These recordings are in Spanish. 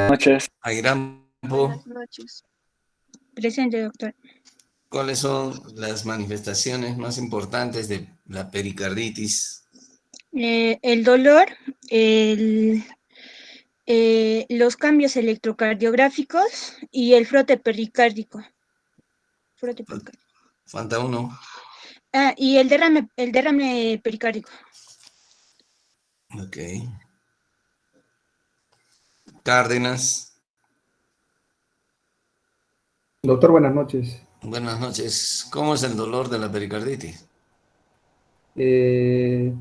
noches. Airambo, Buenas noches. Presente, doctor. ¿cuáles son las manifestaciones más importantes de la pericarditis? El dolor, los cambios electrocardiográficos y el frote pericárdico. Falta uno. Y el derrame pericárdico. Ok. Cárdenas. Doctor, buenas noches. Buenas noches. ¿Cómo es el dolor de la pericarditis? El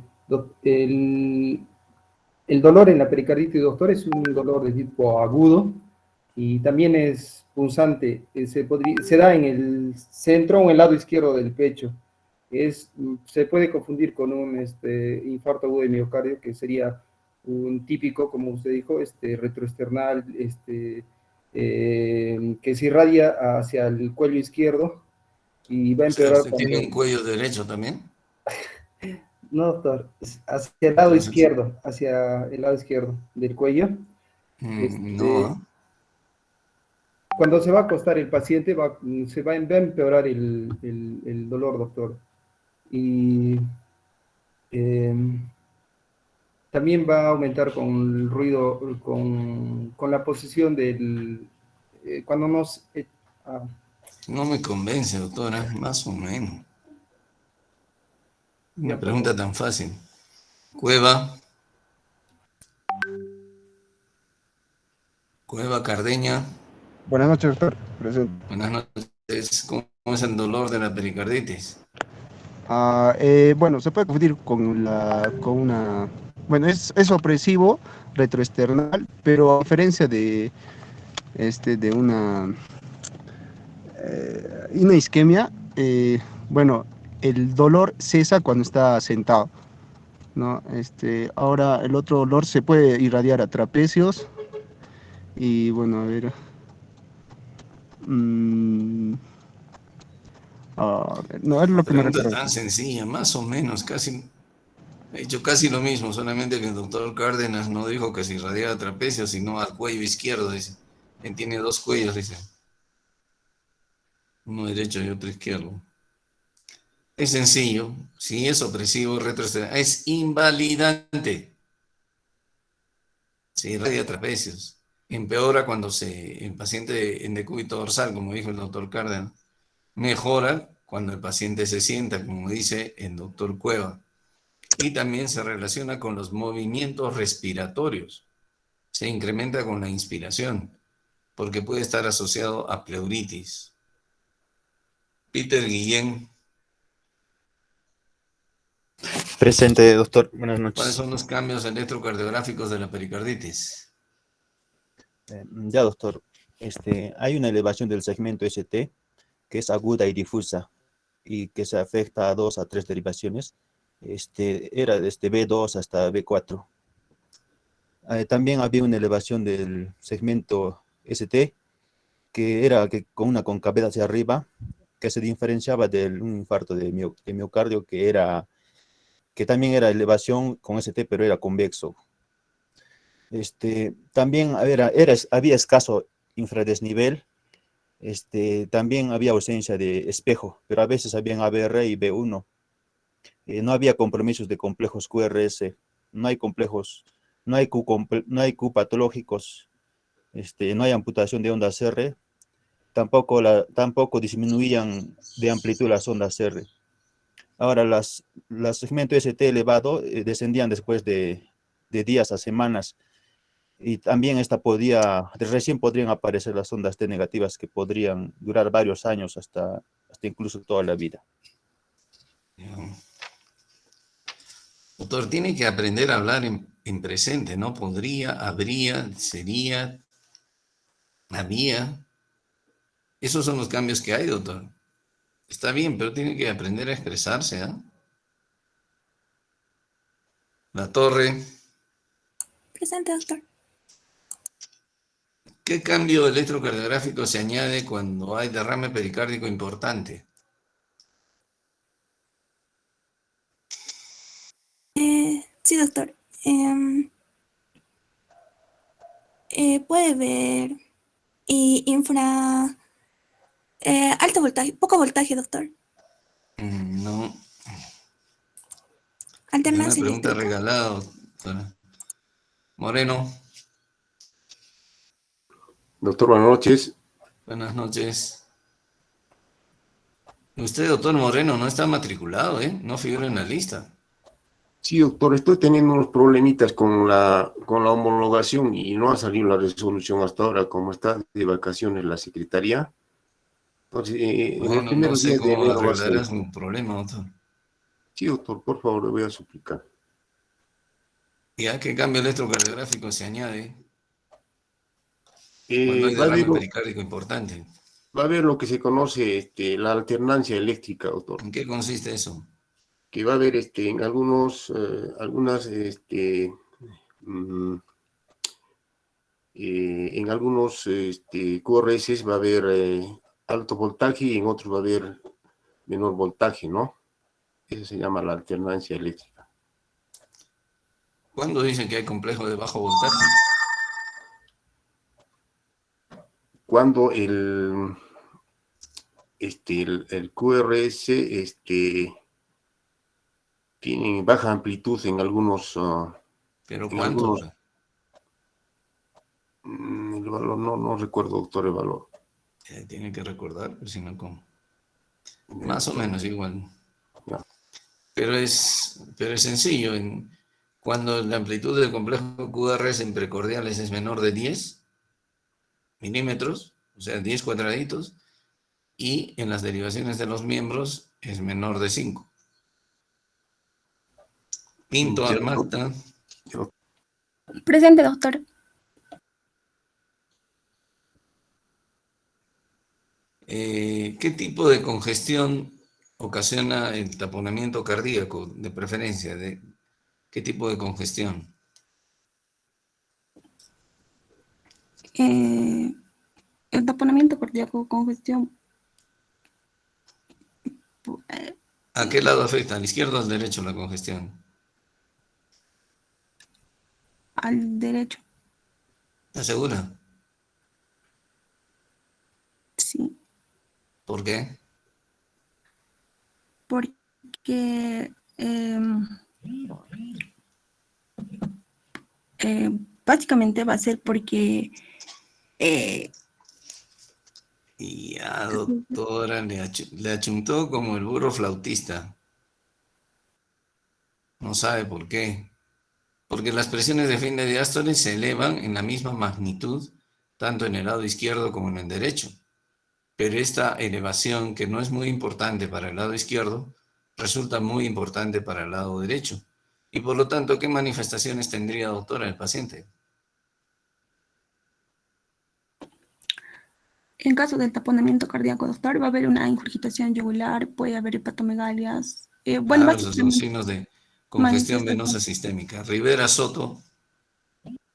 dolor en la pericarditis, doctor, es un dolor de tipo agudo y también es punzante. Se da en el centro o en el lado izquierdo del pecho. Se puede confundir con un infarto agudo de miocardio, que sería un típico, como usted dijo, retroesternal, que se irradia hacia el cuello izquierdo y va a O sea, empeorar ¿usted tiene un cuando... cuello derecho también? No, doctor, es hacia el lado Entonces, izquierdo, hacia el lado izquierdo del cuello. no. Cuando se va a acostar el paciente, va a empeorar el dolor, doctor. Y también va a aumentar con el ruido, con la posición cuando ah, No me convence, doctora, más o menos. Una ya, pregunta tan fácil. Cueva. Cueva Cardeña. Buenas noches, doctor. Presente. Buenas noches. ¿Cómo es el dolor de la pericarditis? Bueno, se puede confundir con una... Bueno, es opresivo, retroesternal, pero a diferencia de una isquemia, bueno, el dolor cesa cuando está sentado, ¿no? Ahora el otro dolor se puede irradiar a trapecios y, bueno, a ver... no es Una lo que me pregunta recuerdo. tan sencilla, más o menos, casi. He hecho casi lo mismo, solamente que el doctor Cárdenas no dijo que se irradiaba trapecio, sino al cuello izquierdo, dice. Él tiene dos cuellos, dice. Uno derecho y otro izquierdo. Es sencillo, si es opresivo, retroesternal, es invalidante. Se irradia trapecios. Empeora cuando el paciente en decúbito dorsal, como dijo el doctor Cárdenas. Mejora cuando el paciente se sienta, como dice el doctor Cueva. Y también se relaciona con los movimientos respiratorios. Se incrementa con la inspiración, porque puede estar asociado a pleuritis. Peter Guillén. Presente, doctor. Buenas ¿Cuáles noches. son los cambios electrocardiográficos de la pericarditis? Ya, doctor. Hay una elevación del segmento ST que es aguda y difusa y que se afecta a 2 a 3 derivaciones. Era desde B2 hasta B4. También había una elevación del segmento ST que era con una concavidad hacia arriba que se diferenciaba de un infarto de miocardio que también era elevación con ST, pero era convexo. También había escaso infradesnivel, también había ausencia de espejo, pero a veces habían ABR y B1. No había compromisos de complejos QRS, no hay complejos, no hay Q patológicos, no hay amputación de ondas R, tampoco disminuían de amplitud las ondas R. Ahora, las segmentos ST elevado descendían después de días a semanas. Y también recién podrían aparecer las ondas T negativas que podrían durar varios años hasta incluso toda la vida. Doctor, tiene que aprender a hablar en presente, ¿no? Podría, habría, sería, había. Esos son los cambios que hay, doctor. Está bien, pero tiene que aprender a expresarse, ¿ah? La Torre. Presente, doctor. ¿Qué cambio electrocardiográfico se añade cuando hay derrame pericárdico importante? Sí, doctor. puede ver y alto voltaje, poco voltaje, doctor. No, es una Alternancia pregunta eléctrica. regalada, doctora. Moreno, Doctor, buenas noches. buenas noches. Usted, doctor Moreno, no está matriculado, ¿eh? No figura en la lista. Sí, doctor, estoy teniendo unos problemitas con la homologación y no ha salido la resolución hasta ahora, como está de vacaciones la secretaría. Entonces, en los Bueno, no primeros sé días de cómo enero va a ser. arreglarás un problema, doctor. Sí, doctor, por favor, le voy a suplicar. Ya que cambio electrocardiográfico se añade cuando hay Va a haber, derrame pericárdico importante. va a haber lo que se conoce la alternancia eléctrica, doctor, ¿En qué consiste eso? que va a haber en mm, en algunos QRS va a haber alto voltaje y en otros va a haber menor voltaje, ¿no? Eso se llama la alternancia eléctrica. ¿Cuándo dicen que hay complejo de bajo voltaje? Cuando el QRS tiene baja amplitud en algunos, ¿Pero en cuánto? algunos, el valor, no recuerdo, doctor, el valor. Tiene que recordar, pues si no, ¿cómo? Ya, Más o doctor. menos igual. Ya. Pero es sencillo. Cuando la amplitud del complejo QRS en precordiales es menor de 10 milímetros, o sea, 10 cuadraditos, y en las derivaciones de los miembros es menor de 5. Pinto, Ya, Armata. doctor. Presente, doctor. ¿Qué tipo de congestión ocasiona el taponamiento cardíaco, de preferencia? ¿Qué tipo de congestión? El taponamiento cardíaco, congestión, ¿A qué lado afecta? ¿Al izquierdo o al derecho la congestión? al derecho, ¿Estás segura? sí. ¿Por qué? Porque básicamente va a ser porque Y ya, doctora, le achuntó como el burro flautista. No sabe por qué. Porque las presiones de fin de diástole se elevan en la misma magnitud, tanto en el lado izquierdo como en el derecho. Pero esta elevación, que no es muy importante para el lado izquierdo, resulta muy importante para el lado derecho. Y por lo tanto, ¿qué manifestaciones tendría, doctora, el paciente? en caso del taponamiento cardíaco, doctor, va a haber una ingurgitación yugular, puede haber hepatomegalias. Bueno, Claro, esos son básicamente signos de congestión venosa manifestación. sistémica. Rivera, Soto.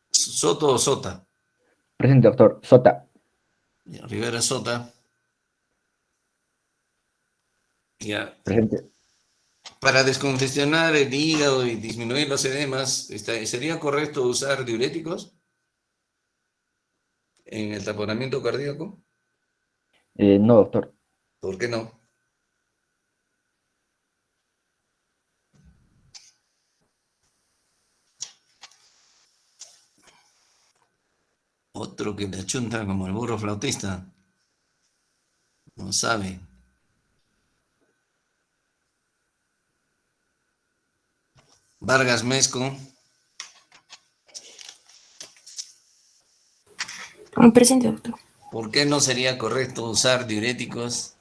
¿Soto o Sota? Presente, doctor. Sota. Ya, Rivera, Sota. Ya. Presente. Para descongestionar el hígado y disminuir los edemas, ¿sería correcto usar diuréticos en el taponamiento cardíaco? No, doctor. ¿Por qué no? Otro que le achunta como el burro flautista. No sabe. Vargas Mezco. Presente, doctor. ¿Por qué no sería correcto usar diuréticos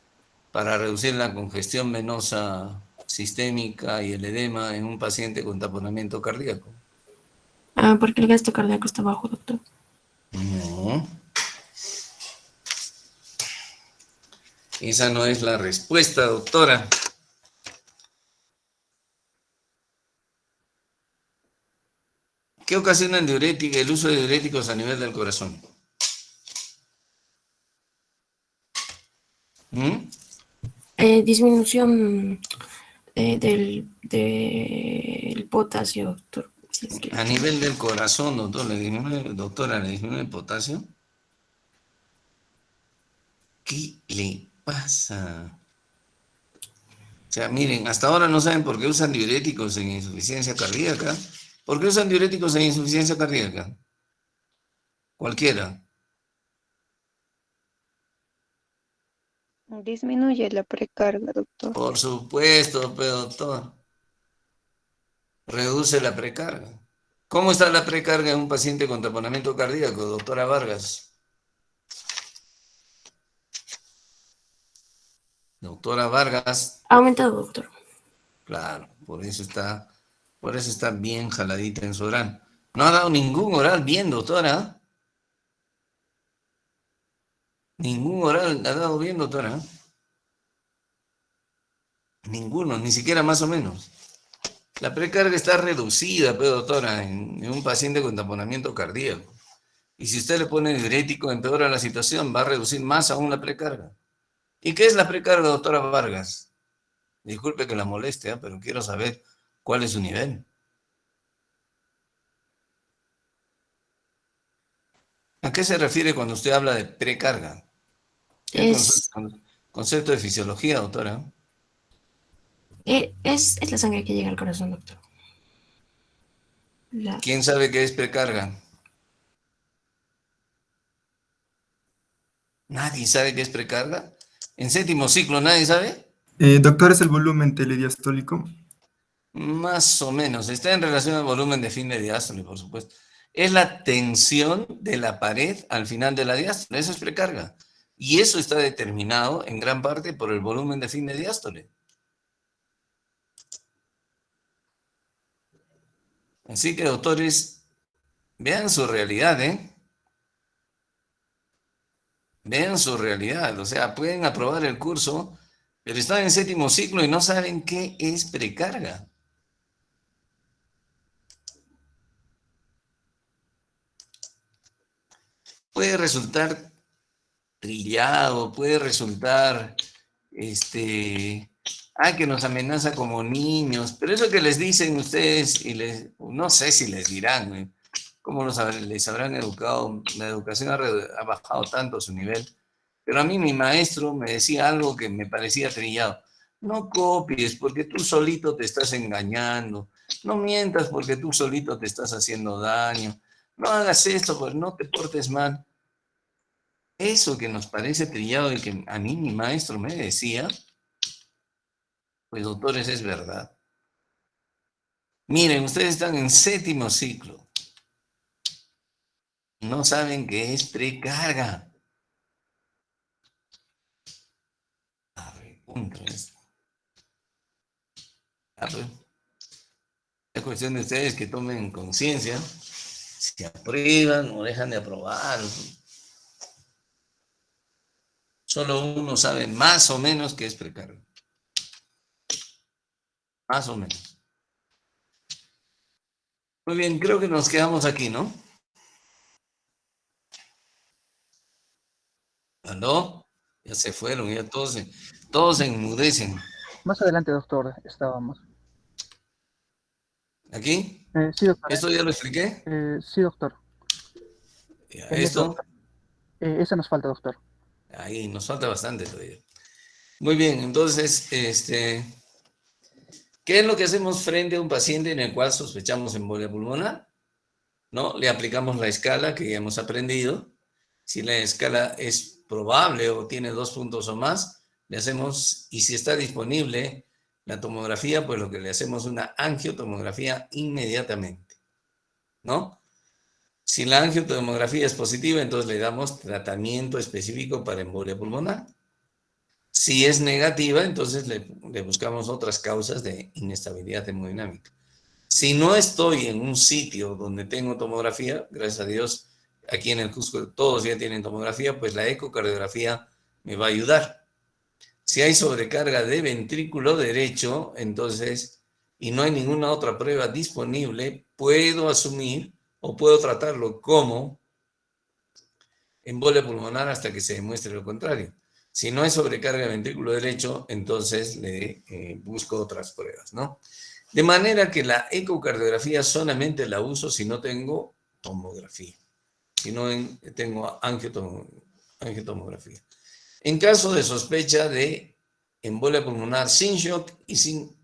para reducir la congestión venosa sistémica y el edema en un paciente con taponamiento cardíaco? Porque el gasto cardíaco está bajo, doctor. No. Esa no es la respuesta, doctora. ¿Qué ocasiona el uso de diuréticos a nivel del corazón? Disminución del potasio, doctor. Si es que... A nivel del corazón, doctora, ¿le disminuye el potasio? ¿Qué le pasa? O sea, miren, hasta ahora no saben por qué usan diuréticos en insuficiencia cardíaca. ¿Por qué usan diuréticos en insuficiencia cardíaca? Cualquiera. Disminuye la precarga, doctor. Por supuesto, pero doctor. Reduce la precarga. ¿Cómo está la precarga en un paciente con taponamiento cardíaco, doctora Vargas? Doctora Vargas. Ha aumentado, doctor. Claro, por eso está bien jaladita en su oral. No ha dado ningún oral bien, doctora. Ningún oral ha dado bien, doctora. Ninguno, ni siquiera más o menos. La precarga está reducida, pero doctora, en un paciente con taponamiento cardíaco. Y si usted le pone diurético, empeora la situación, va a reducir más aún la precarga. ¿Y qué es la precarga, doctora Vargas? Disculpe que la moleste, pero quiero saber cuál es su nivel. ¿A qué se refiere cuando usted habla de precarga? ¿Qué concepto de fisiología, doctora? Es la sangre que llega al corazón, doctor. ¿Quién sabe qué es precarga? ¿Nadie sabe qué es precarga? ¿En séptimo ciclo nadie sabe? Doctor, ¿es el volumen telediastólico? Más o menos. Está en relación al volumen de fin de diástole, por supuesto. Es la tensión de la pared al final de la diástole. Eso es precarga. Y eso está determinado en gran parte por el volumen de fin de diástole. Así que, doctores, vean su realidad, ¿eh? Vean su realidad. O sea, pueden aprobar el curso, pero están en séptimo ciclo y no saben qué es precarga. Puede resultar trillado, puede resultar, que nos amenaza como niños, pero eso que les dicen ustedes, no sé si les dirán, cómo les habrán educado, la educación ha bajado tanto su nivel, pero a mí mi maestro me decía algo que me parecía trillado. No copies porque tú solito te estás engañando, no mientas porque tú solito te estás haciendo daño, no hagas esto porque no te portes mal. Eso que nos parece trillado y que a mí mi maestro me decía, pues doctores, es verdad. Miren, ustedes están en séptimo ciclo. No saben qué es precarga. A ver, punto esto. Es cuestión de ustedes que tomen conciencia, si aprueban o dejan de aprobar. Solo uno sabe más o menos qué es precarga. Más o menos. Muy bien, creo que nos quedamos aquí, ¿no? ¿Aló? Ya se fueron, ya todos se enmudecen. Más adelante, doctor, estábamos. ¿Aquí? Sí, doctor. ¿Esto ya lo expliqué? Sí, doctor. ¿Esto? Eso nos falta, doctor. Ahí, nos falta bastante todavía. Muy bien, entonces, ¿qué es lo que hacemos frente a un paciente en el cual sospechamos embolia pulmonar? ¿No? Le aplicamos la escala que ya hemos aprendido. Si la escala es probable o tiene 2 puntos o más, le hacemos, y si está disponible la tomografía, pues lo que le hacemos es una angiotomografía inmediatamente, ¿no? Si la angiotomografía es positiva, entonces le damos tratamiento específico para embolia pulmonar. Si es negativa, entonces le buscamos otras causas de inestabilidad hemodinámica. Si no estoy en un sitio donde tengo tomografía, gracias a Dios, aquí en el Cusco todos ya tienen tomografía, pues la ecocardiografía me va a ayudar. Si hay sobrecarga de ventrículo derecho, entonces, y no hay ninguna otra prueba disponible, puedo asumir o puedo tratarlo como embolia pulmonar hasta que se demuestre lo contrario. Si no hay sobrecarga de ventrículo derecho, entonces le busco otras pruebas, ¿no? De manera que la ecocardiografía solamente la uso si no tengo tomografía, si no tengo angiotomografía. En caso de sospecha de embolia pulmonar sin shock y sin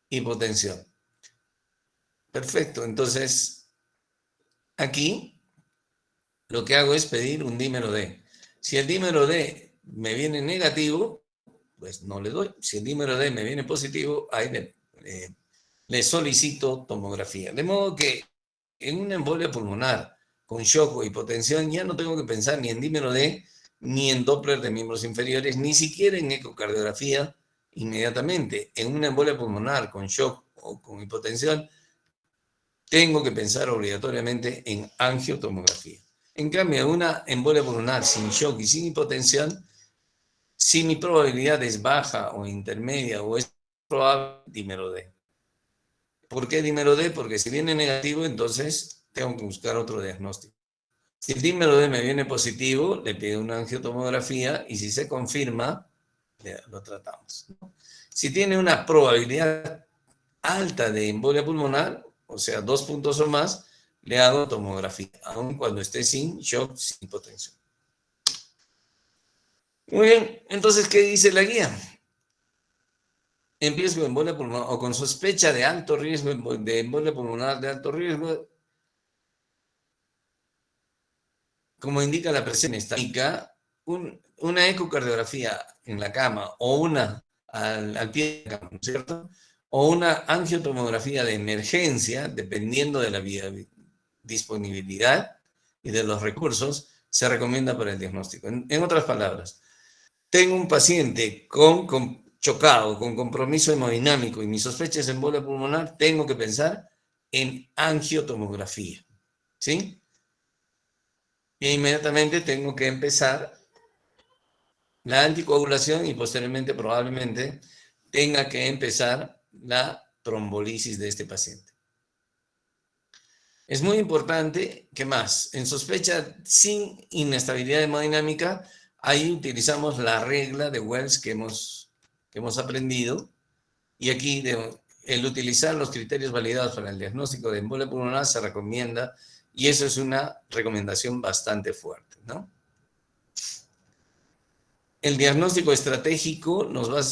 hipotensión. Perfecto, entonces aquí lo que hago es pedir un dímero D. Si el dímero D me viene negativo, pues no le doy. Si el dímero D me viene positivo, ahí le solicito tomografía. De modo que en una embolia pulmonar con shock o hipotensión ya no tengo que pensar ni en dímero D, ni en Doppler de miembros inferiores, ni siquiera en ecocardiografía inmediatamente. En una embolia pulmonar con shock o con hipotensión, tengo que pensar obligatoriamente en angiotomografía. En cambio, en una embolia pulmonar sin shock y sin hipotensión, si mi probabilidad es baja o intermedia o es probable, dímero D. ¿Por qué dímero D? Porque si viene negativo, entonces tengo que buscar otro diagnóstico. Si el dímero D me viene positivo, le pido una angiotomografía y si se confirma, lo tratamos. Si tiene una probabilidad alta de embolia pulmonar, o sea, 2 puntos o más, le hago tomografía, aun cuando esté sin shock, sin hipotensión. Muy bien, entonces, ¿qué dice la guía? En riesgo de embolia pulmonar o con sospecha de alto riesgo de embolia pulmonar de alto riesgo, como indica la presión estática, una ecocardiografía en la cama o una al pie de la cama, ¿no es cierto? O una angiotomografía de emergencia, dependiendo de la disponibilidad y de los recursos, se recomienda para el diagnóstico. En otras palabras, tengo un paciente chocado, con compromiso hemodinámico y mi sospecha es embolia pulmonar, tengo que pensar en angiotomografía, ¿sí? E inmediatamente tengo que empezar la anticoagulación y posteriormente probablemente tenga que empezar la trombolisis de este paciente. Es muy importante, ¿qué más? En sospecha sin inestabilidad hemodinámica, ahí utilizamos la regla de Wells que hemos aprendido, y aquí el utilizar los criterios validados para el diagnóstico de embolia pulmonar se recomienda, y eso es una recomendación bastante fuerte, ¿no? El diagnóstico estratégico nos va a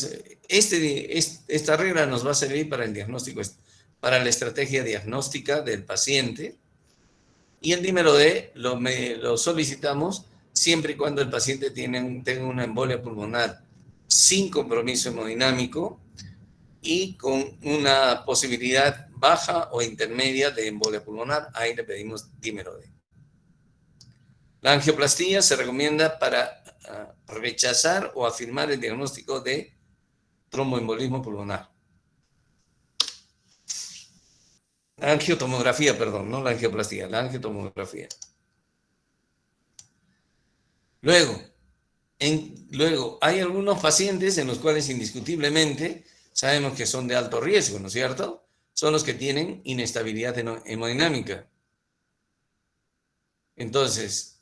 esta regla nos va a servir para el diagnóstico, para la estrategia diagnóstica del paciente, y el dímero D lo solicitamos siempre y cuando el paciente tenga una embolia pulmonar sin compromiso hemodinámico y con una posibilidad baja o intermedia de embolia pulmonar. Ahí le pedimos dímero D. La angioplastía se recomienda para rechazar o afirmar el diagnóstico de tromboembolismo pulmonar. La angiotomografía, perdón, no la angioplastía, la angiotomografía. Luego, hay algunos pacientes en los cuales indiscutiblemente sabemos que son de alto riesgo, ¿no es cierto? Son los que tienen inestabilidad hemodinámica. Entonces,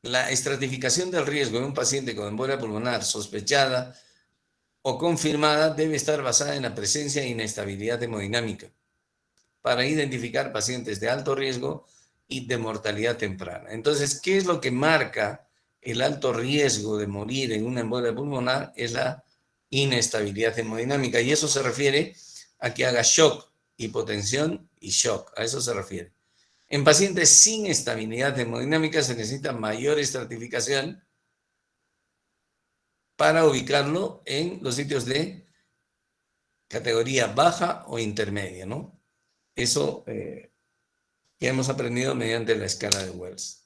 la estratificación del riesgo de un paciente con embolia pulmonar sospechada o confirmada debe estar basada en la presencia de inestabilidad hemodinámica para identificar pacientes de alto riesgo y de mortalidad temprana. Entonces, ¿qué es lo que marca el alto riesgo de morir en una embolia pulmonar? Es la inestabilidad hemodinámica, y eso se refiere a que haga shock, hipotensión y shock. A eso se refiere. En pacientes sin estabilidad hemodinámica se necesita mayor estratificación para ubicarlo en los sitios de categoría baja o intermedia, ¿no? Eso ya hemos aprendido mediante la escala de Wells.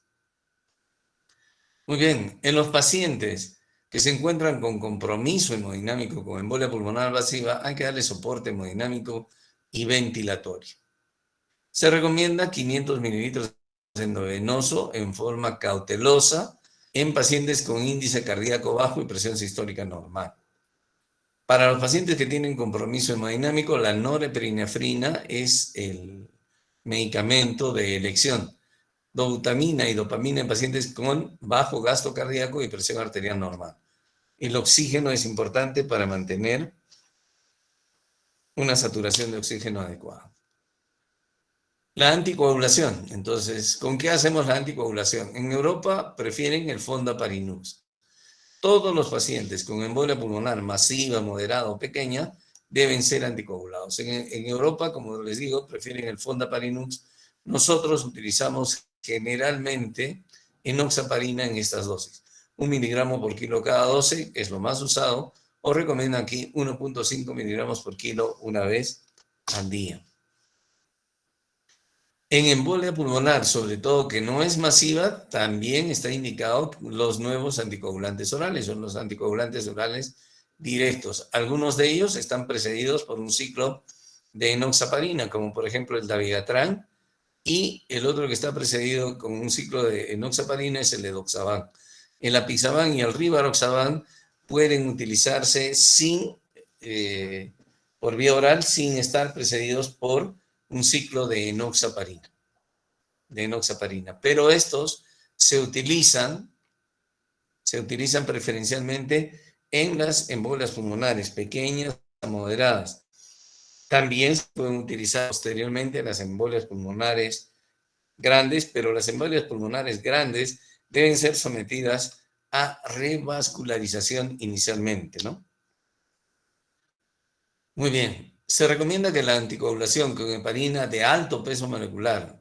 Muy bien, en los pacientes que se encuentran con compromiso hemodinámico con embolia pulmonar invasiva, hay que darle soporte hemodinámico y ventilatorio. Se recomienda 500 mililitros endovenoso en forma cautelosa en pacientes con índice cardíaco bajo y presión sistólica normal. Para los pacientes que tienen compromiso hemodinámico, la norepinefrina es el medicamento de elección. Dobutamina y dopamina en pacientes con bajo gasto cardíaco y presión arterial normal. El oxígeno es importante para mantener una saturación de oxígeno adecuada. La anticoagulación. Entonces, ¿con qué hacemos la anticoagulación? En Europa prefieren el Fondaparinux. Todos los pacientes con embolia pulmonar masiva, moderada o pequeña deben ser anticoagulados. En Europa, como les digo, prefieren el Fondaparinux. Nosotros utilizamos generalmente enoxaparina en estas dosis. 1 miligramo por kilo cada 12 es lo más usado, o recomiendan aquí 1.5 miligramos por kilo una vez al día. En embolia pulmonar, sobre todo que no es masiva, también está indicado los nuevos anticoagulantes orales, son los anticoagulantes orales directos. Algunos de ellos están precedidos por un ciclo de enoxaparina, como por ejemplo el dabigatran, y el otro que está precedido con un ciclo de enoxaparina es el edoxaban. El apixaban y el rivaroxaban pueden utilizarse por vía oral sin estar precedidos por un ciclo de enoxaparina. Pero estos se utilizan preferencialmente en las embolias pulmonares pequeñas a moderadas. También se pueden utilizar posteriormente en las embolias pulmonares grandes, pero las embolias pulmonares grandes deben ser sometidas a revascularización inicialmente, ¿no? Muy bien. Se recomienda que la anticoagulación con heparina de alto peso molecular,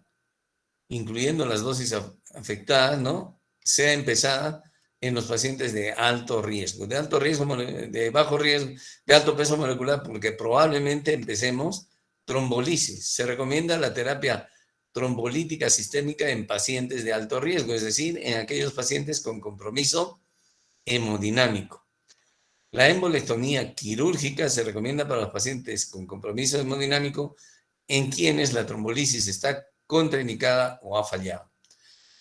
incluyendo las dosis afectadas, ¿no?, sea empezada en los pacientes de alto riesgo. De alto riesgo, de bajo riesgo, de alto peso molecular, porque probablemente empecemos trombolisis. Se recomienda la terapia trombolítica sistémica en pacientes de alto riesgo, es decir, en aquellos pacientes con compromiso hemodinámico. La embolectomía quirúrgica se recomienda para los pacientes con compromiso hemodinámico en quienes la trombolisis está contraindicada o ha fallado.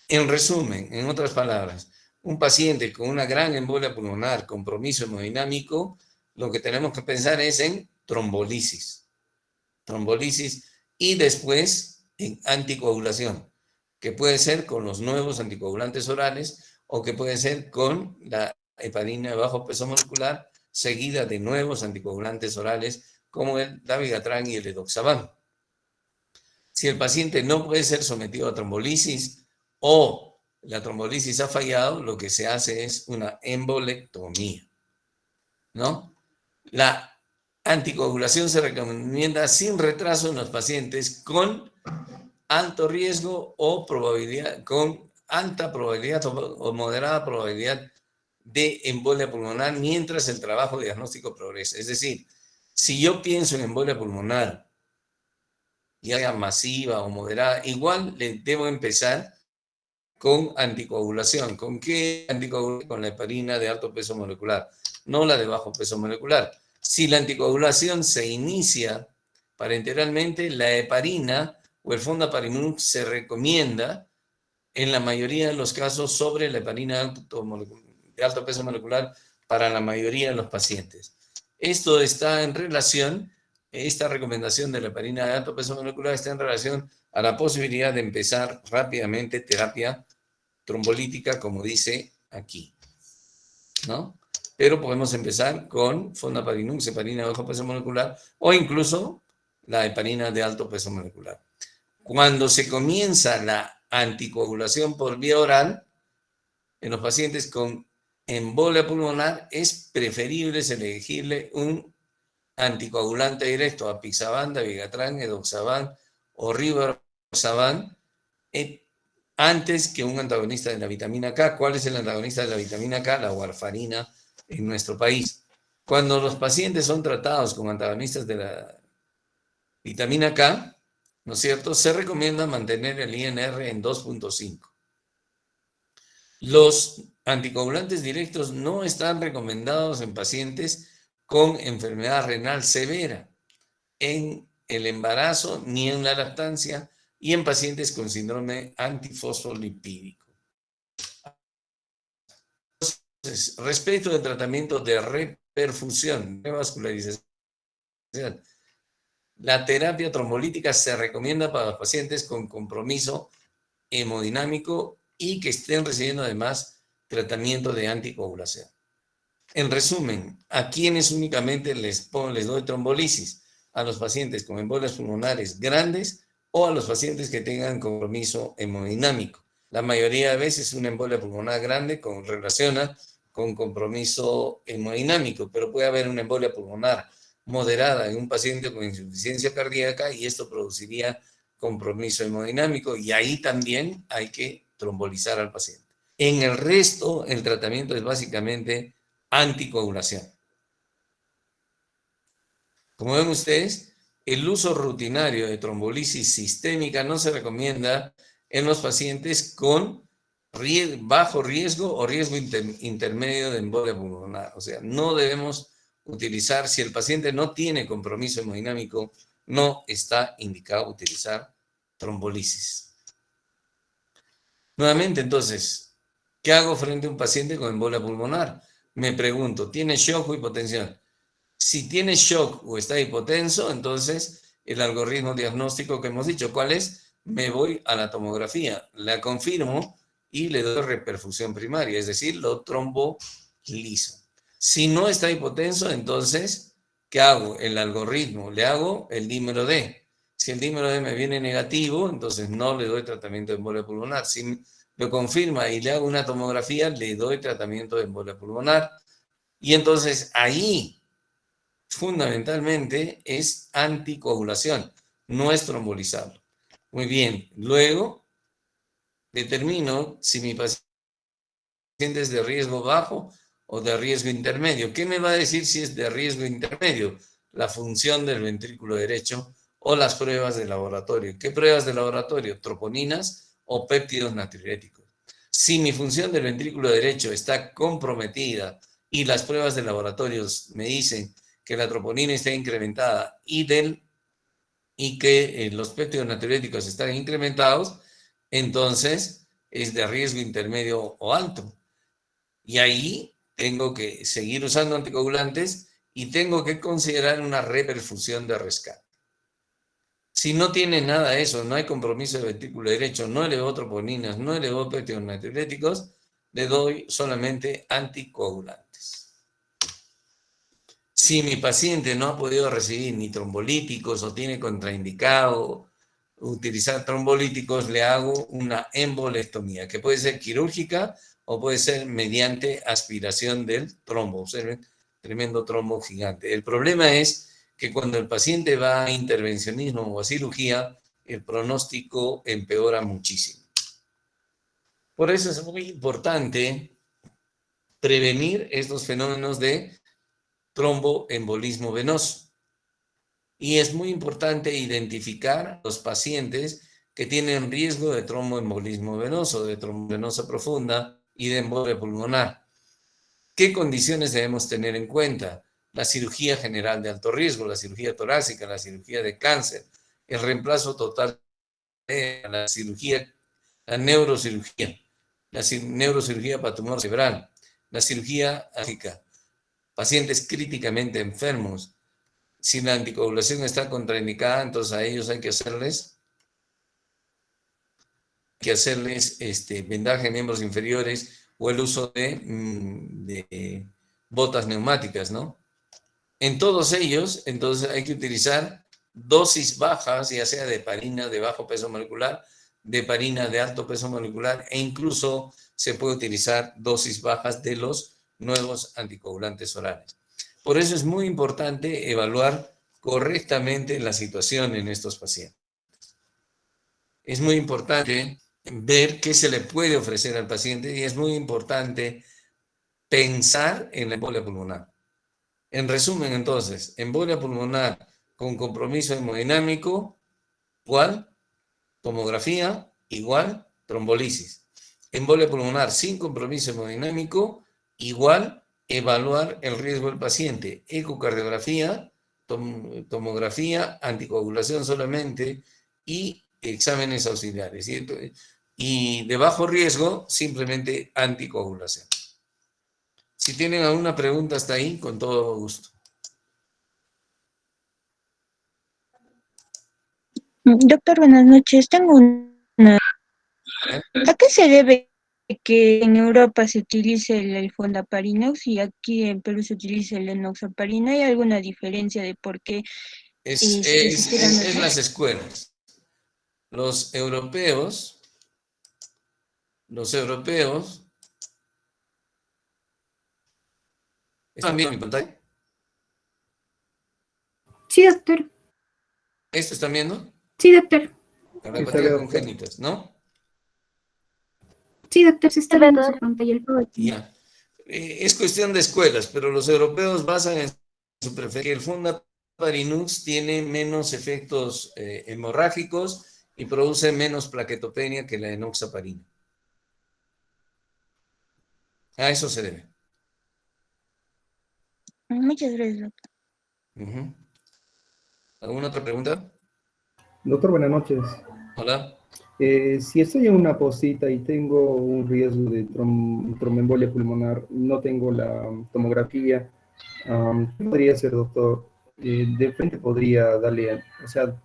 En resumen, en otras palabras, un paciente con una gran embolia pulmonar, compromiso hemodinámico, lo que tenemos que pensar es en trombolisis y después en anticoagulación, que puede ser con los nuevos anticoagulantes orales o que puede ser con la heparina de bajo peso molecular, seguida de nuevos anticoagulantes orales como el dabigatran y el edoxaban. Si el paciente no puede ser sometido a trombolisis o la trombolisis ha fallado, lo que se hace es una embolectomía, ¿no? La anticoagulación se recomienda sin retraso en los pacientes con alto riesgo o probabilidad, con alta probabilidad o moderada probabilidad de embolia pulmonar mientras el trabajo diagnóstico progresa. Es decir, si yo pienso en embolia pulmonar, ya sea masiva o moderada, igual le debo empezar con anticoagulación. ¿Con qué anticoagulación? Con la heparina de alto peso molecular, no la de bajo peso molecular. Si la anticoagulación se inicia parenteralmente, la heparina o el Fondaparinux se recomienda en la mayoría de los casos sobre la heparina de alto peso molecular para la mayoría de los pacientes. Esto está en relación, esta recomendación de la heparina de alto peso molecular está en relación a la posibilidad de empezar rápidamente terapia trombolítica, como dice aquí, ¿no? Pero podemos empezar con Fondaparinux, heparina de bajo peso molecular, o incluso la heparina de alto peso molecular. Cuando se comienza la anticoagulación por vía oral, en los pacientes con embolia pulmonar, es preferible elegirle un anticoagulante directo, apixaban, dabigatran, edoxaban o rivaroxaban, antes que un antagonista de la vitamina K. ¿Cuál es el antagonista de la vitamina K? La warfarina en nuestro país. Cuando los pacientes son tratados con antagonistas de la vitamina K, ¿no es cierto?, se recomienda mantener el INR en 2.5. Los anticoagulantes directos no están recomendados en pacientes con enfermedad renal severa, en el embarazo ni en la lactancia y en pacientes con síndrome antifosfolipídico. Entonces, respecto del tratamiento de reperfusión, revascularización, la terapia trombolítica se recomienda para los pacientes con compromiso hemodinámico y que estén recibiendo además tratamiento de anticoagulación. En resumen, ¿a quiénes únicamente les doy trombolisis? a los pacientes con embolias pulmonares grandes o a los pacientes que tengan compromiso hemodinámico. La mayoría de veces una embolia pulmonar grande relaciona con compromiso hemodinámico, pero puede haber una embolia pulmonar moderada en un paciente con insuficiencia cardíaca y esto produciría compromiso hemodinámico y ahí también hay que trombolizar al paciente. En el resto, el tratamiento es básicamente anticoagulación. Como ven ustedes, el uso rutinario de trombolisis sistémica no se recomienda en los pacientes con bajo riesgo o riesgo intermedio de embolia pulmonar. O sea, no debemos utilizar, si el paciente no tiene compromiso hemodinámico, no está indicado utilizar trombolisis. Nuevamente, entonces, ¿qué hago frente a un paciente con embolia pulmonar? Me pregunto, ¿tiene shock o hipotensión? Si tiene shock o está hipotenso, entonces el algoritmo diagnóstico que hemos dicho, ¿cuál es? Me voy a la tomografía, la confirmo y le doy reperfusión primaria, es decir, lo trombolizo. Si no está hipotenso, entonces, ¿qué hago? El algoritmo, le hago el dímero D. Si el dímero D me viene negativo, entonces no le doy tratamiento de embolia pulmonar. Si lo confirma y le hago una tomografía, le doy tratamiento de embolia pulmonar. Y entonces ahí, fundamentalmente, es anticoagulación, no es trombolizarlo. Muy bien, luego determino si mi paciente es de riesgo bajo o de riesgo intermedio. ¿Qué me va a decir si es de riesgo intermedio? La función del ventrículo derecho o las pruebas de laboratorio. ¿Qué pruebas de laboratorio? Troponinas o péptidos natriuréticos. Si mi función del ventrículo derecho está comprometida y las pruebas de laboratorios me dicen que la troponina está incrementada y que los péptidos natriuréticos están incrementados, entonces es de riesgo intermedio o alto. Y ahí tengo que seguir usando anticoagulantes y tengo que considerar una reperfusión de rescate. Si no tiene nada de eso, no hay compromiso de ventrículo derecho, no elevó troponinas, no elevó péptidos natriuréticos, le doy solamente anticoagulantes. Si mi paciente no ha podido recibir ni trombolíticos o tiene contraindicado utilizar trombolíticos, le hago una embolectomía, que puede ser quirúrgica o puede ser mediante aspiración del trombo. Observen, tremendo trombo gigante. El problema es que cuando el paciente va a intervencionismo o a cirugía, el pronóstico empeora muchísimo. Por eso es muy importante prevenir estos fenómenos de tromboembolismo venoso. Y es muy importante identificar los pacientes que tienen riesgo de tromboembolismo venoso, de trombovenosa profunda y de embolia pulmonar. ¿Qué condiciones debemos tener en cuenta? La cirugía general de alto riesgo, la cirugía torácica, la cirugía de cáncer, el reemplazo total de la cirugía, la neurocirugía para tumor cerebral, la cirugía ática, pacientes críticamente enfermos. Si la anticoagulación está contraindicada, entonces a ellos hay que hacerles vendaje de miembros inferiores o el uso de botas neumáticas, ¿no? En todos ellos, entonces hay que utilizar dosis bajas, ya sea de heparina de bajo peso molecular, de heparina de alto peso molecular, e incluso se puede utilizar dosis bajas de los nuevos anticoagulantes orales. Por eso es muy importante evaluar correctamente la situación en estos pacientes. Es muy importante ver qué se le puede ofrecer al paciente y es muy importante pensar en la embolia pulmonar. En resumen, entonces, embolia pulmonar con compromiso hemodinámico, igual tomografía, igual trombolisis. Embolia pulmonar sin compromiso hemodinámico, igual evaluar el riesgo del paciente. Ecocardiografía, tomografía, anticoagulación solamente y exámenes auxiliares. Y de bajo riesgo, simplemente anticoagulación. Si tienen alguna pregunta hasta ahí, con todo gusto. Doctor, buenas noches. Tengo una... ¿A qué se debe que en Europa se utilice el fondaparinux y aquí en Perú se utilice el enoxaparina? ¿Hay alguna diferencia de por qué Es las escuelas. Los europeos, ¿están viendo mi pantalla? Sí, doctor. ¿Esto están viendo? Sí, doctor. Cardiopatía congénitas, ¿no? Sí, doctor, se está viendo su pantalla el PowerPoint. Ya. Es cuestión de escuelas, pero los europeos basan en su preferencia que el Fundaparinux tiene menos efectos hemorrágicos y produce menos plaquetopenia que la enoxaparina. A eso se debe. Muchas gracias, doctor. ¿Alguna otra pregunta? Doctor, buenas noches. Hola. Si estoy en una posita y tengo un riesgo de tromboembolia pulmonar, no tengo la tomografía, ¿qué podría hacer, doctor? De frente podría darle, o sea,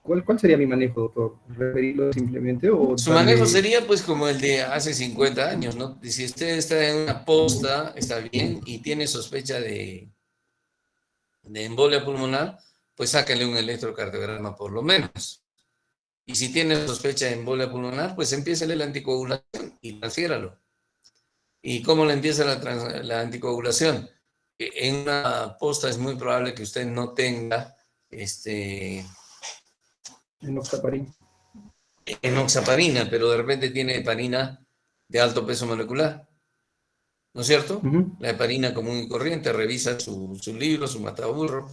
¿cuál sería mi manejo, doctor? ¿Referirlo simplemente o Su manejo sería pues como el de hace 50 años, ¿no? Si usted está en una posta, está bien, y tiene sospecha de embolia pulmonar, pues sáquenle un electrocardiograma por lo menos. Y si tiene sospecha de embolia pulmonar, pues empiécele la anticoagulación y transfiéralo. ¿Y cómo le empieza la anticoagulación? En una posta es muy probable que usted no tenga enoxaparina, pero de repente tiene heparina de alto peso molecular, ¿no es cierto? La heparina común y corriente, revisa su libro, su mataburro,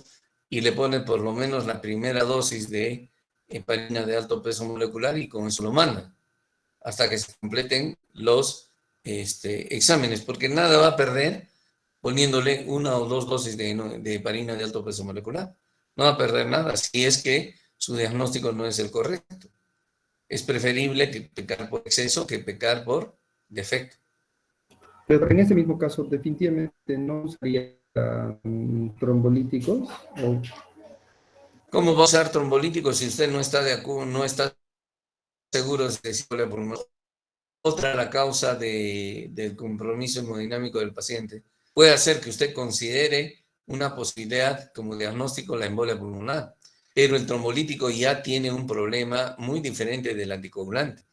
y le pone por lo menos la primera dosis de heparina de alto peso molecular y con eso lo manda, hasta que se completen los exámenes, porque nada va a perder poniéndole 1 o 2 dosis de heparina de alto peso molecular. No va a perder nada si es que su diagnóstico no es el correcto. Es preferible pecar por exceso que pecar por defecto. Pero en este mismo caso, definitivamente no usaría trombolíticos. ¿Cómo va a usar trombolíticos si usted no está no está seguro de si le pulmonar? Otra la causa del compromiso hemodinámico del paciente puede hacer que usted considere una posibilidad como diagnóstico la embolia pulmonar, pero el trombolítico ya tiene un problema muy diferente del anticoagulante.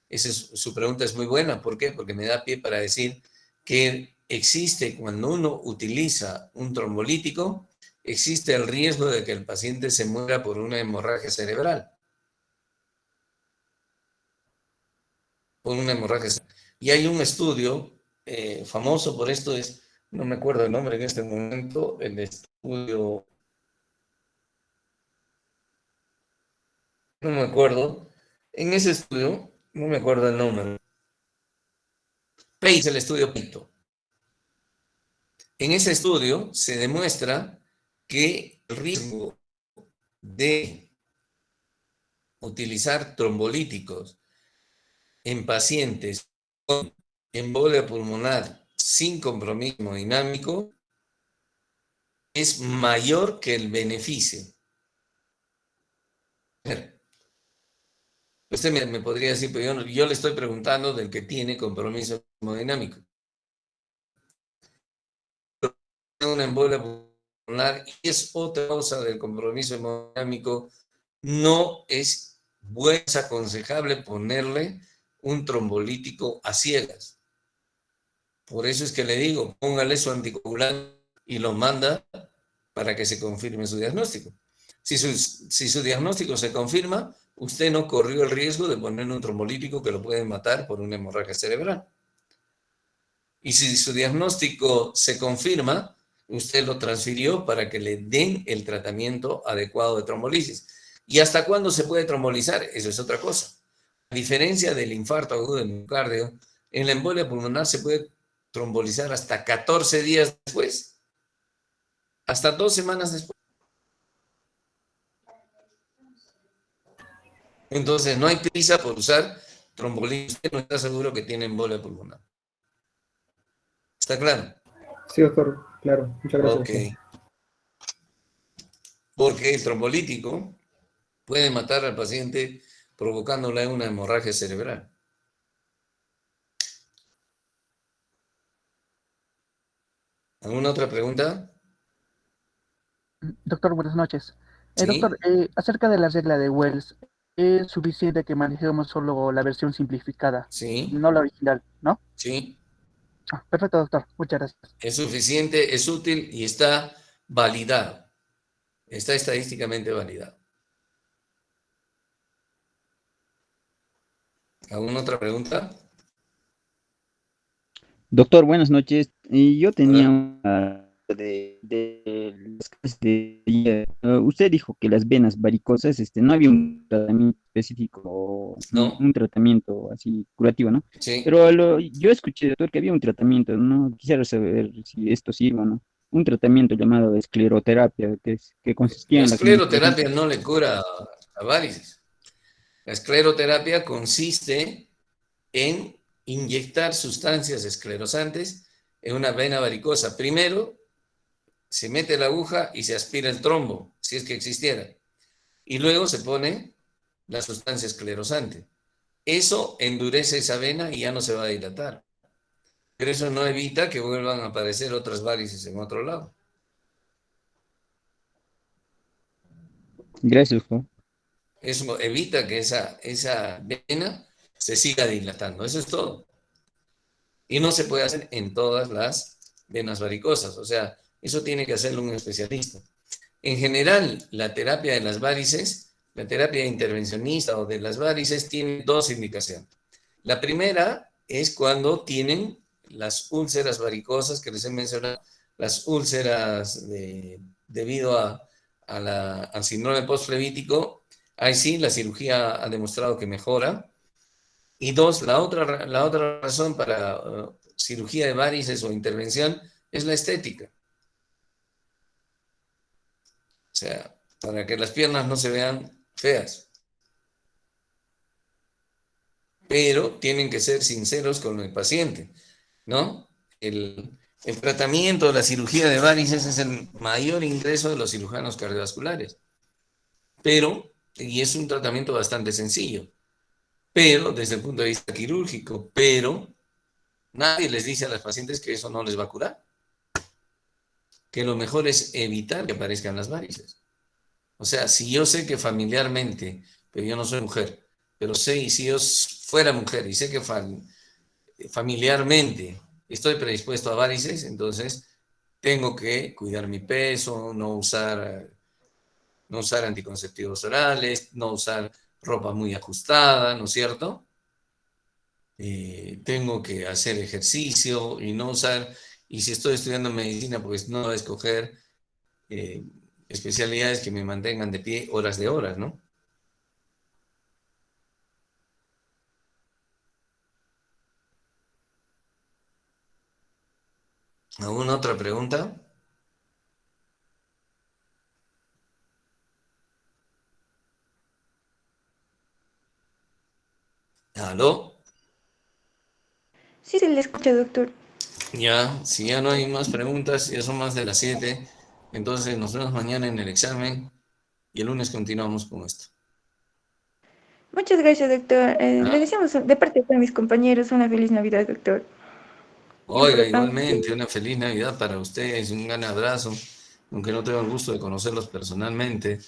Su pregunta es muy buena. ¿Por qué? Porque me da pie para decir que existe, cuando uno utiliza un trombolítico, existe el riesgo de que el paciente se muera por una hemorragia cerebral. Y hay un estudio famoso por esto, no me acuerdo el nombre en este momento, el estudio, no me acuerdo, en ese estudio, no me acuerdo el nombre, PACE, el estudio PITO. En ese estudio se demuestra que el riesgo de utilizar trombolíticos en pacientes con embolia pulmonar sin compromiso hemodinámico es mayor que el beneficio. Usted me podría decir, pero yo le estoy preguntando del que tiene compromiso hemodinámico. Una embolia pulmonar y es otra causa del compromiso hemodinámico, no es aconsejable ponerle un trombolítico a ciegas. Por eso es que le digo, póngale su anticoagulante y lo manda para que se confirme su diagnóstico. Si su diagnóstico se confirma, usted no corrió el riesgo de ponerle un trombolítico que lo puede matar por una hemorragia cerebral. Y si su diagnóstico se confirma, usted lo transfirió para que le den el tratamiento adecuado de trombolisis. ¿Y hasta cuándo se puede trombolizar? Eso es otra cosa. A diferencia del infarto agudo del miocardio, en la embolia pulmonar se puede trombolizar hasta 14 días después, hasta 2 semanas después. Entonces, no hay prisa por usar trombolisis. Usted no está seguro que tiene embolia pulmonar. ¿Está claro? Sí, doctor, claro. Muchas gracias. Ok. Porque el trombolítico puede matar al paciente provocándole una hemorragia cerebral. ¿Alguna otra pregunta? Doctor, buenas noches. Sí. Doctor, acerca de la regla de Wells, ¿es suficiente que manejemos solo la versión simplificada? Sí. No la original, ¿no? Sí. Perfecto, doctor. Muchas gracias. Es suficiente, es útil y está validado. Está estadísticamente validado. ¿Alguna otra pregunta? Doctor, buenas noches. Yo tenía una usted dijo que las venas varicosas, no había un tratamiento específico o No. un tratamiento así curativo, ¿no? Sí. Pero yo escuché, doctor, que había un tratamiento, ¿no? Quisiera saber si esto sirve o no. Un tratamiento llamado escleroterapia, que consistía La en la escleroterapia no le cura a varices. La escleroterapia consiste en inyectar sustancias esclerosantes en una vena varicosa. Primero, se mete la aguja y se aspira el trombo, si es que existiera. Y luego se pone la sustancia esclerosante. Eso endurece esa vena y ya no se va a dilatar. Pero eso no evita que vuelvan a aparecer otras varices en otro lado. Gracias, doctor. Eso evita que esa vena se siga dilatando. Eso es todo. Y no se puede hacer en todas las venas varicosas. O sea, eso tiene que hacerlo un especialista. En general, la terapia de las varices, la terapia intervencionista o de las varices, tiene dos indicaciones. La primera es cuando tienen las úlceras varicosas que les he mencionado, las úlceras debido al síndrome postflevítico. Ahí sí, la cirugía ha demostrado que mejora. Y dos, la otra razón para cirugía de varices o intervención es la estética. O sea, para que las piernas no se vean feas. Pero tienen que ser sinceros con el paciente, ¿no? El tratamiento de la cirugía de varices es el mayor ingreso de los cirujanos cardiovasculares. Y es un tratamiento bastante sencillo, pero desde el punto de vista quirúrgico, pero nadie les dice a las pacientes que eso no les va a curar. Que lo mejor es evitar que aparezcan las varices. O sea, si yo sé que familiarmente, pero yo no soy mujer, pero si yo fuera mujer y sé que familiarmente estoy predispuesto a varices, entonces tengo que cuidar mi peso, no usar anticonceptivos orales, no usar ropa muy ajustada, ¿no es cierto? Tengo que hacer ejercicio y no usar, y si estoy estudiando medicina, pues no escoger especialidades que me mantengan de pie horas de horas, ¿no? ¿Alguna otra pregunta? ¿Aló? Sí, se le escucha, doctor. Ya, si ya no hay más preguntas, ya son más de las 7, entonces nos vemos mañana en el examen y el lunes continuamos con esto. Muchas gracias, doctor. Le deseamos de parte de todos mis compañeros una feliz Navidad, doctor. Oiga, igualmente, una feliz Navidad para ustedes, un gran abrazo, aunque no tengo el gusto de conocerlos personalmente,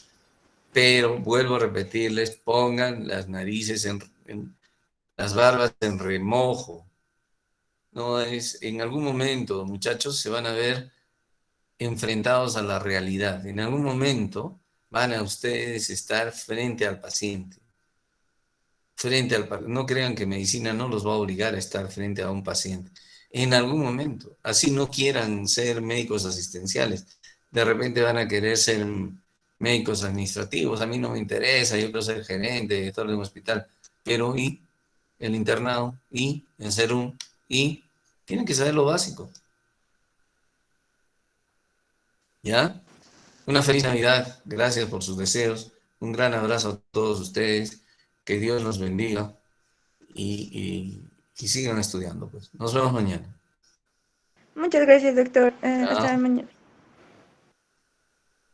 pero vuelvo a repetirles, pongan las narices las barbas en remojo. No es, en algún momento, muchachos, se van a ver enfrentados a la realidad. En algún momento van a ustedes estar frente al paciente. No crean que medicina no los va a obligar a estar frente a un paciente. En algún momento, así no quieran ser médicos asistenciales. De repente van a querer ser médicos administrativos. A mí no me interesa, yo quiero ser gerente, director de un hospital. Pero y el internado, y el serum, y tienen que saber lo básico. ¿Ya? Una feliz Navidad. Gracias por sus deseos. Un gran abrazo a todos ustedes. Que Dios los bendiga y sigan estudiando. Pues. Nos vemos mañana. Muchas gracias, doctor. Hasta mañana.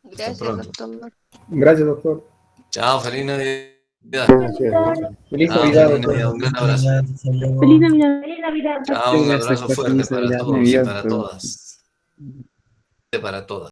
Gracias, doctor. Gracias, doctor. Chao, feliz Navidad. Feliz Navidad, doctor. Un gran abrazo. Feliz Navidad. Feliz Navidad. Chao, un abrazo fuerte para todos y para todas. Para todas.